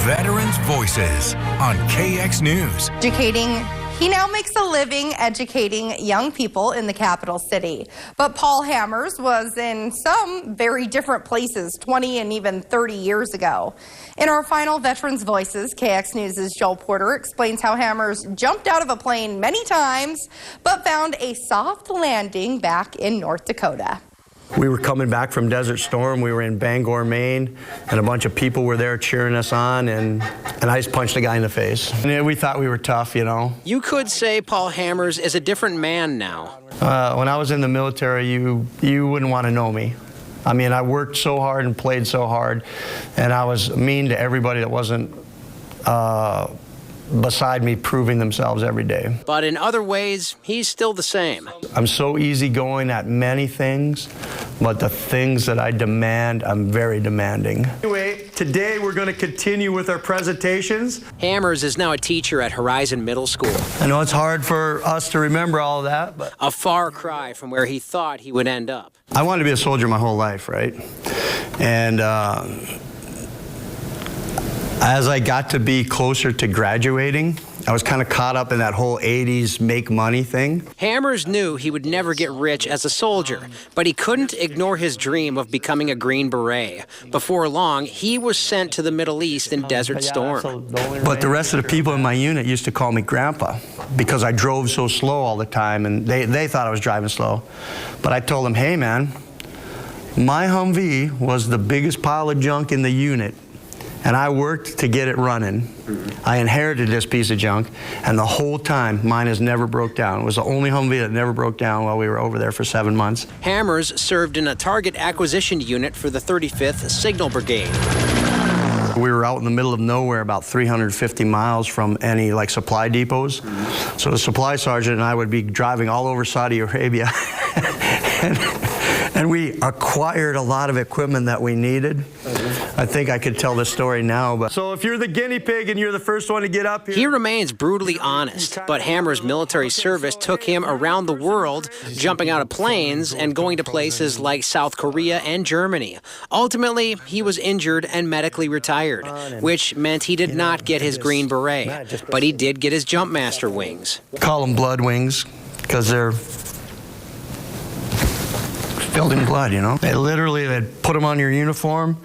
Veterans Voices on KX News. He now makes a living educating young people in the capital city. But Paul Hammers was in some very different places 20 and even 30 years ago. In our final Veterans Voices, KX News' Joel Porter explains how Hammers jumped out of a plane many times, but found a soft landing back in North Dakota. We were coming back from Desert Storm. We were in Bangor, Maine, and a bunch of people were there cheering us on, and I just punched a guy in the face. And we thought we were tough, you know. You could say Paul Hammers is a different man now. When I was in the military, you wouldn't want to know me. I mean, I worked so hard and played so hard, and I was mean to everybody that wasn't beside me proving themselves every day. But in other ways, he's still the same. I'm so easygoing at many things, but the things that I demand, I'm very demanding. Anyway, today we're going to continue with our presentations. Hammers is now a teacher at Horizon Middle School. I know it's hard for us to remember all of that, but a far cry from where he thought he would end up. I wanted to be a soldier my whole life, right? And as I got to be closer to graduating, I was kind of caught up in that whole 80s make money thing. Hammers knew he would never get rich as a soldier, but he couldn't ignore his dream of becoming a Green Beret. Before long, he was sent to the Middle East in Desert Storm. But the rest of the people in my unit used to call me Grandpa because I drove so slow all the time, and they thought I was driving slow. But I told them, hey man, my Humvee was the biggest pile of junk in the unit, and I worked to get it running. I inherited this piece of junk, and the whole time, mine has never broke down. It was the only Humvee that never broke down while we were over there for 7 months. Hammers served in a target acquisition unit for the 35th Signal Brigade. We were out in the middle of nowhere, about 350 miles from any supply depots. So the supply sergeant and I would be driving all over Saudi Arabia. And we acquired a lot of equipment that we needed. I think I could tell this story now. But so if you're the guinea pig and you're the first one to get up here. He remains brutally honest, but Hammers' military service took him around the world, jumping out of planes and going to places like South Korea and Germany. Ultimately, he was injured and medically retired, which meant he did not get his Green Beret, but he did get his Jumpmaster wings. Call them blood wings because they're filled in blood, you know. They'd put them on your uniform.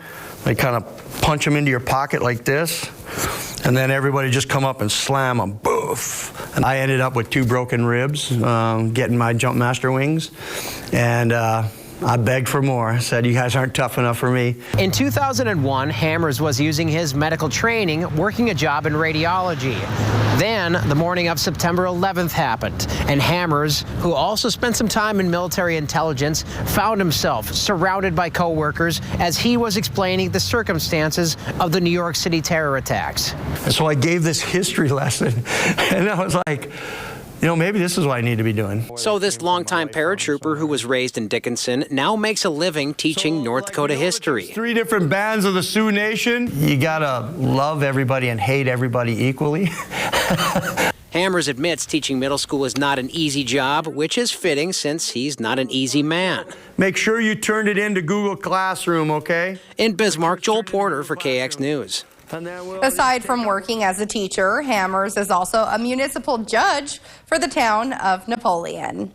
They kind of punch them into your pocket like this, and then everybody just come up and slam them, boof. And I ended up with 2 broken ribs, getting my Jumpmaster wings, and I begged for more. I said, you guys aren't tough enough for me. In 2001, Hammers was using his medical training, working a job in radiology. Then, the morning of September 11th happened, and Hammers, who also spent some time in military intelligence, found himself surrounded by coworkers as he was explaining the circumstances of the New York City terror attacks. And so I gave this history lesson, and I was like, you know, maybe this is what I need to be doing. So this longtime paratrooper who was raised in Dickinson now makes a living teaching North Dakota history. 3 different bands of the Sioux Nation. You gotta love everybody and hate everybody equally. Hammers admits teaching middle school is not an easy job, which is fitting since he's not an easy man. Make sure you turn it into Google Classroom, okay? In Bismarck, Joel Porter for KX News. Aside from working as a teacher, Hammers is also a municipal judge for the town of Napoleon.